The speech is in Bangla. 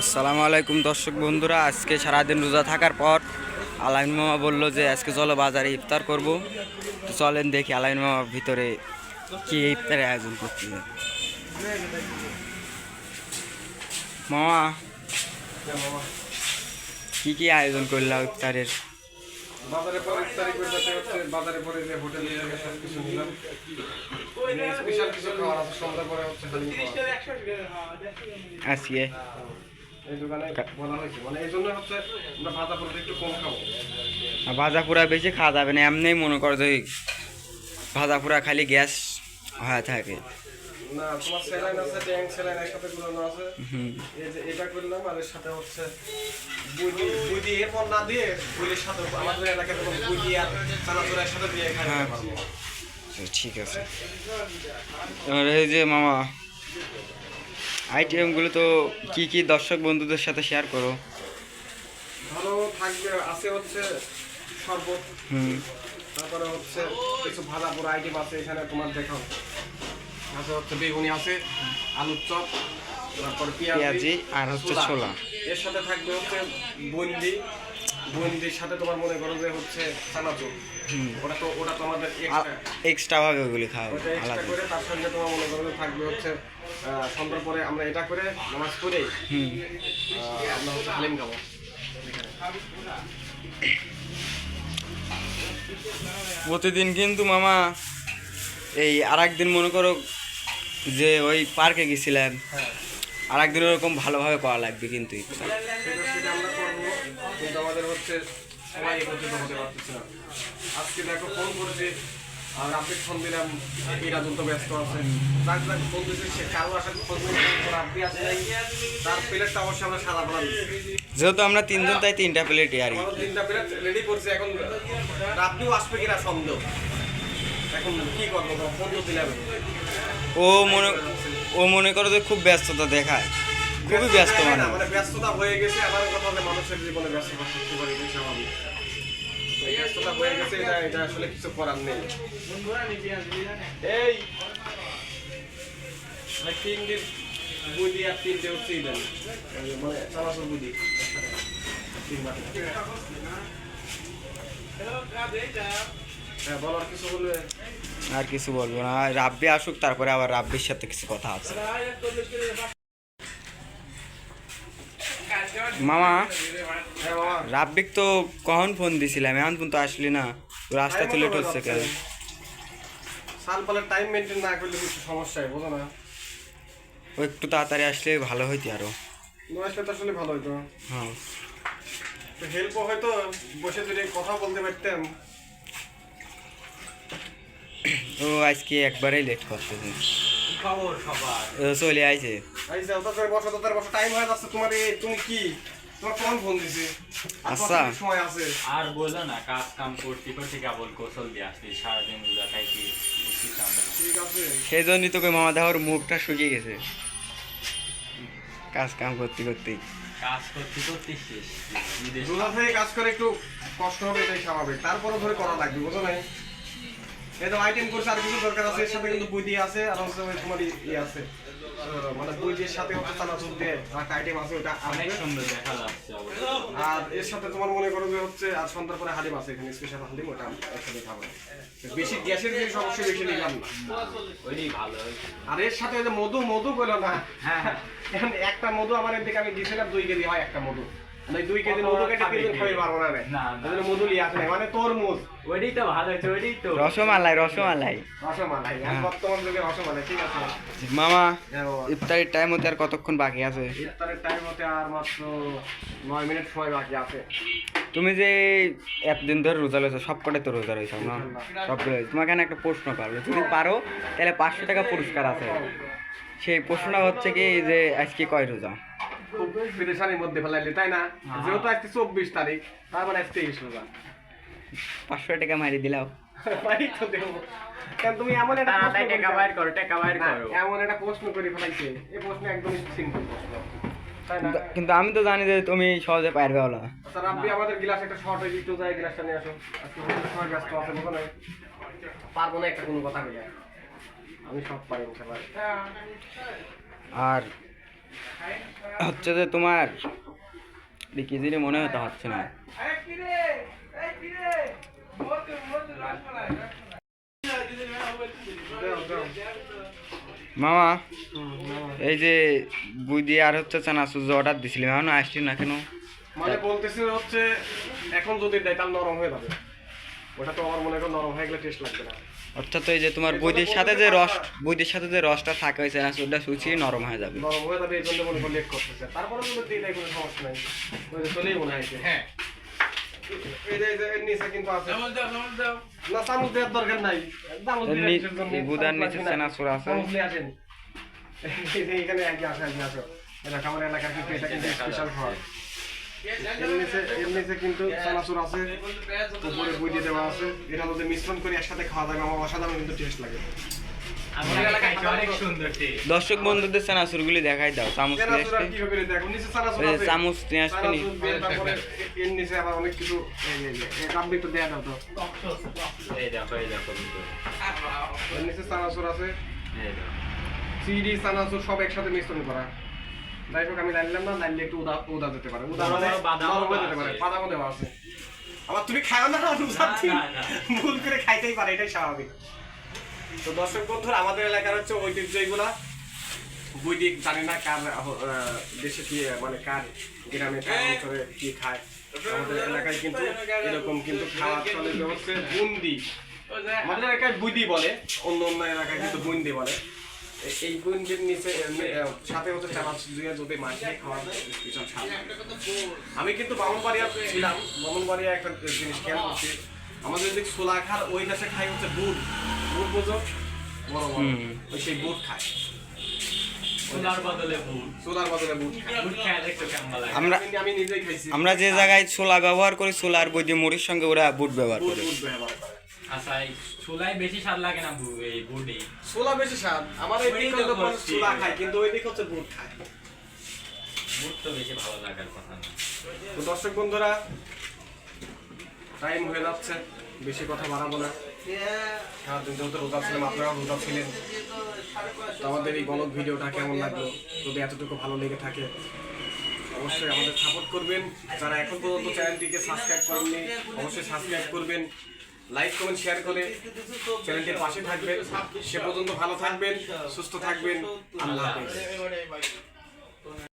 আসসালামু আলাইকুম দর্শক বন্ধুরা, আজকে সারাদিন রোজা থাকার পর আলামিন মামা বললো যে আজকে চলো বাজারে ইফতার করব। তো চলেন দেখি আলামিন মামা ভিতরে কি ইফতারের আয়োজন করতেছে। মামা, কি কি আয়োজন করলাম ইফতারের? বাজারে পরে ইফতারি করতে হচ্ছে, বাজারে পরে যে হোটেল থেকে সব কিছু নিলাম। স্পেশাল কিছু খাওয়ার আছে, সন্ধ্যা পরে হচ্ছে হালিম খাওয়া। আজকে এই দোকানে বলা হয়েছে, মানে এই জন্য হচ্ছে আমরা ভাজা পোড়াটা একটু কম খাবো। ভাজা পোড়া বেশি খাওয়া যাবে না, এমনি মনে করো যে ভাজা পোড়া খালি গ্যাস হয়ে থাকে। না, তোমার স্যালাইন আছে, ট্যাঙ্ক স্যালাইন একসাথে গুলানো আছে। এই যে এটা করলাম, আর এর সাথে হচ্ছে বুদি এরপর না দিয়ে বুদির সাথে আমাদের এলাকায় বুদি আর চানাচুর একসাথে দিয়ে খাই পারবো। ঠিক আছে। আর এই যে মামা, আইটেমগুলো তো কি কি দর্শক বন্ধুদের সাথে শেয়ার করো। ভালো থাকবে আছে হচ্ছে শরবত, তারপরে হচ্ছে কিছু ভাজা পোড়া আইটেম আছে এখানে, তোমার দেখাও আছে হচ্ছে বেগুনি আছে, আলুর চপ, তারপর পেঁয়াজি আর হচ্ছে ছোলা। এর সাথে থাকবে হচ্ছে বুন্দি, বুন্দির সাথে তোমার মনে করো যে হচ্ছে চানাচুর। ওটা তো আমাদের এক্সট্রা ভাবে ওগুলি খাওয়া ওটা এক্সট্রা করে, তার সঙ্গে তোমার মনে করো যে থাকবে হচ্ছে সন্ধ্যার পরে আমরা এটা করে নামাজ পড়ে আমরা হচ্ছে হালিম খাবো। প্রতিদিন কিন্তু মামা এই আর একদিন মনে করো যে ওই পার্কে গেছিলাম, আর একদিন ওরকম ভালোভাবে করা লাগবে কিন্তু ইফতার। সেটা আমরা করবো, কিন্তু আমাদের হচ্ছে সবাই একত্রিত হতে পারতেছে না। আজকে দেখো ফোন করেছে, আর আপডেট ফোন দিলাম, ইরাজুল তো ব্যস্ত আছে। যাক যাক ফোন দিয়েছে, সে কারো আসার খোঁজ নেই, আপনি আসে নাই। তার প্লেটটা অবশ্যই আমরা সাদা বানান, যেহেতু আমরা তিনজন তাই 3টা প্লেটই আর কি। 3টা প্লেট রেডি করছে। এখন আপনিও আসবে কিনা সন্দেহ, এখন কি করবো, ফোন তো দিলাম। ও মনে করো যে খুব ব্যস্ততা দেখায়, খুবই ব্যস্ত মানে ব্যস্ততা হয়ে গেছে। আমার কথা হলে মানুষের জীবনে ব্যস্ততা থাকতে পারে, এটা স্বাভাবিক। ব্যস্ততা হয়ে গেছে, এটা আসলে কিছু করার নেই। এই 3 দিন বুদ্ধি আর 3টে হচ্ছে দেন, মানে চানাচুর বুদ্ধি। হ্যাঁ, বলার কিছু বলবে? আর কিছু বলবো না, রাব্বি আসুক, তারপরে আবার রাব্বির সাথে কিছু কথা আছে। মামা, রাব্বিক তো কখন ফোন দিছিলাম, এখন ফোন তো আসলি না, রাস্তা তো লেট হচ্ছে কেন? সালপালের টাইম মেনটেন না করলে কিছু সমস্যায়, বোঝো না? ও একটু তাড়াতাড়ি আসলে ভালো হইতো আরো। আসলে তো আসলে ভালো হইতো, হ্যাঁ, হেল্পও হয়তো, বসে যদি কথা বলতে পারতাম। ও আজকে একবারেই লেট করতেছে। খবর সবার চলে আইছে। আইসা তাদের বসো টাইম হয়ে যাচ্ছে তোমার। তুমি কি তোমার কোন ফোন দিছে? আচ্ছা, সময় আছে আর বোঝো না, কাজ কাম করতে করতে কেবল গোসল দিয়ে আসছি, সারাদিন রোজা খাইছি, বুঝছিলাম না। ঠিক আছে, সেই জন্যই তোকে মামা দেওয়ার মুখটা শুকিয়ে গেছে কাজ কাম করতে করতেই। কাজ করতে করতে শেষ। রোজা থেকে কাজ করে একটু কষ্ট হবে, এটাই স্বাভাবিক। তারপরে ধরে করা লাগবে, বুঝো নাই? এই তো আইটেম করছে, আর কিছু দরকার আছে। এর সাথে কিন্তু বই দিয়ে আছে, আর হচ্ছে তোমার আছে, মানে বই দিয়ে সাথে হচ্ছে চানাচুর দিয়ে একটা আইটেম আছে, ওটা অনেক সুন্দর দেখা যাচ্ছে। আর এর সাথে তোমার মনে করো যে হচ্ছে আর সন্ধ্যার পরে হালিম আছে, এখানে স্পেশাল হালিম, ওটা একসাথে খাবো। বেশি গ্যাসের জিনিস অবশ্যই বেশি নিলাম না, ওইটাই ভালো। আর এর সাথে ওই যে মধু বলো না, হ্যাঁ, এখন একটা মধু আমার এদিকে আমি দিয়েছিলাম 2 কেজি হয় একটা মধু, মানে 2 কেজি মধু কেটে 3 দিন খাই পারবো না রে। মধু লিয়ে আসে মানে তরমুজ, ওইটাই তো ভালো হয়েছে, ওইটাই তো রসমালাই রসমালাই, বর্তমান যুগে রসমালাই। ঠিক আছে মামা, হ্যাঁ বাবা। ইফতারের টাইম হতে আর কতক্ষণ বাকি আছে? ইফতারের টাইম হতে আর মাত্র 9 মিনিট সময় বাকি আছে। তুমি যে এতদিন ধরে রোজা রয়েছো, সব কটাই তো রোজা রয়েছো না? সবগুলো। তোমাকে এখানে একটা প্রশ্ন পারবে, যদি পারো তাহলে 500 টাকা পুরস্কার আছে। সেই প্রশ্নটা হচ্ছে কি যে আজকে কয় রোজা? খুব পেরেশানির মধ্যে ফেলাইলি, তাই না? যেহেতু আজকে 24 তারিখ, তার মানে আজকে 23 রোজা। 500 টাকা মারি দিলাও। তাই তো দেবো। কারণ তুমি এমন একটা টাকা বাইর করো, টাকা বাইর করো। এমন একটা প্রশ্ন করে ফেলাইছে, এই প্রশ্ন একদমই সিম্পল প্রশ্ন, তাই না? কিন্তু আমি তো জানি যে তুমি সহজে পারবে ওলা। আচ্ছা রাব্বি, আমাদের গ্লাস একটা শর্ট হয়ে একটু যায়, গ্লাসটা নিয়ে আসো। আজকে হোটেলের সময় ব্যস্ত আছে, বুঝো না? পারবো না একটা কোনো কথা বলে, আমি সব পারি ইনশাআল্লাহ। আর হচ্ছে যে তোমার কি জিনিস মনে হতে হচ্ছে না। মামা এই যে বুই দিয়ে আর হচ্ছে চানাচুর যে অর্ডার দিছিলাম এখনো আসছি না কেন? মানে বলতেছি হচ্ছে এখন যদি দেয় তাহলে নরম হয়ে যাবে। ওটা তো আমার মনে হয় নরম হয়ে গেলে টেস্ট লাগবে না। অর্থাৎ এই যে তোমার বইদের সাথে যে রসটা থাকে ওই চানাচুরটা শুচিয়ে নরম হয়ে যাবে। নরম হয়ে যাবে এই জন্য মনে করে লেট করতেছে। তারপরে যদি দিই তাই কোনো সমস্যা নাই। ওই যে চলেই মনে হয়। হ্যাঁ এই যে এর নিচে কিন্তু আছে। না চামচ দেওয়ার দরকার নাই। এই বুদার নিচে চানাচুর আছে। আসেন এখানে আসো এটা আমার এলাকার কিন্তু এটা কিন্তু স্পেশাল খাবার। এর নিচে কিন্তু চানাচুর আছে, উপরে বই দিয়ে দেওয়া আছে। এটা যদি মিশ্রণ করে একসাথে খাওয়া যাবে আমার অসাধারণ কিন্তু টেস্ট লাগে। অনেক সুন্দর দর্শক বন্ধুদের চানাচুরগুলি দেখাই দাও। চামচ নিয়ে চানাচুর আর আসতে কিভাবে দেখো নিচে চানাচুর ওই যে আছে। চামচ নিয়ে আসতে নি। চানাচুর দিয়ে তারপরে এর নিচে আবার অনেক কিছু এই কামড়ি একটু দেয়া দাও তো। এই দেখো ভিতরে। এর নিচে চানাচুর আছে, এই দেখো। চিড়ি চানাচুর সব একসাথে মিশ্রণ করা। যাই হোক আমি লাইলাম না, লাইলে একটু উদা যেতে পারে, উদা মানে বাদামও নরম হয়ে যেতে পারে, আছে। বাদামও দেওয়া আছে। আবার তুমি খাও না উদাচ্ছি, না। ভুল করে খাইতেই পারে, এটাই স্বাভাবিক। তো দর্শক বন্ধুরা আমাদের এলাকার হচ্ছে ঐতিহ্য এইগুলা। বৈদিক জানি না কার দেশে কি মানে কার গ্রামে কার অঞ্চলে কি খায়। আমাদের এলাকায় কিন্তু এরকম কিন্তু খাওয়া চলে যে হচ্ছে বুন্দি। আমাদের এলাকায় বুন্দি বলে, অন্য অন্য এলাকায় কিন্তু বুন্দি বলে। এই বুন্দির নিচে সাথে হচ্ছে চানাচুর দিয়ে যদি মাখিয়ে খাওয়া যায় বিশাল স্বাদ। আমি কিন্তু ব্রাহ্মণবাড়িয়া ছিলাম, ব্রাহ্মণবাড়িয়া একটা জিনিস খেয়াল করছি, আমাদের যে ছোলা খার ওই দেশে খাই হচ্ছে বুট, বুট বোঝো বড় বড়, ওই সেই বুট খায়, সোলার বদলে বুট। সোলার বদলে বুট খায়। বুট খেয়ে দেখছো কেমন লাগে? আমি নিজেই খাইছি। আমরা যে জায়গায় ছোলা ব্যবহার করি ছোলা আর বই দিয়ে মুড়ির সঙ্গে ওরা বুট ব্যবহার বুট করে। বুট ব্যবহার করে। আচ্ছা এই ছোলাই বেশি স্বাদ লাগে না এই বুটে? ছোলা বেশি স্বাদ। আমার এই দিক হলো ছোলা খায়, কিন্তু ওই দিক হচ্ছে বুট খায়। বুট তো বেশি ভালো লাগার কথা না। তো দর্শক বন্ধুরা টাইম হয়ে যাচ্ছে, বেশি কথা বাড়াবো না। সারাদিন যেহেতু রোজা ছিলাম, আপনারাও রোজা ছিলেন। তো আমাদের এই গলদ ভিডিওটা কেমন লাগলো, যদি এতটুকু ভালো লেগে থাকে অবশ্যই আমাদের সাপোর্ট করবেন। যারা এখন পর্যন্ত চ্যানেলটিকে সাবস্ক্রাইব করেননি অবশ্যই সাবস্ক্রাইব করবেন, লাইক কমেন্ট শেয়ার করে চ্যানেলটির পাশে থাকবেন। সে পর্যন্ত ভালো থাকবেন, সুস্থ থাকবেন। আল্লাহ হাফেজ।